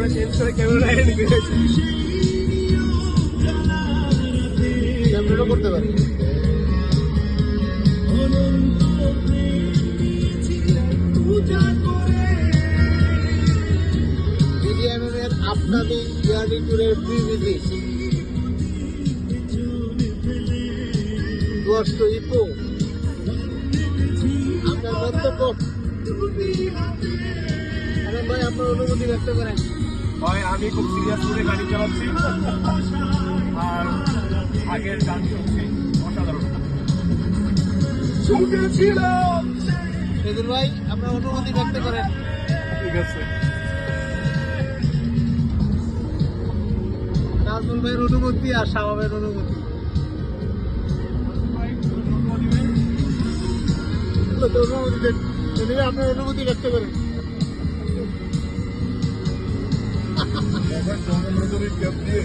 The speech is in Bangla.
আমরা চেঞ্জ করে ক্যামেরা নিয়ে গেছি। ক্যামেরা করতে পারি। এর আপনাদের জার্নি ট্যুরের pre visit tours to eco, আপনার মন্তব্য ভাই, আপনার অনুভূতি ব্যক্ত করেন। হয় আমি খুব সিরিয়াস করে গাড়ি চালাচ্ছি, আর আগের গান শুনছি অসাধারণ। সেদুল ভাই, আপনার অনুভূতি ব্যক্ত করেন। ঠিক আছে, নাজমুল ভাইয়ের অনুভূতি আর শামা ভাইয়ের অনুভূতি। আপনার অনুভূতি ব্যক্ত করেন। জঙ্গল ক্যাপ দিয়ে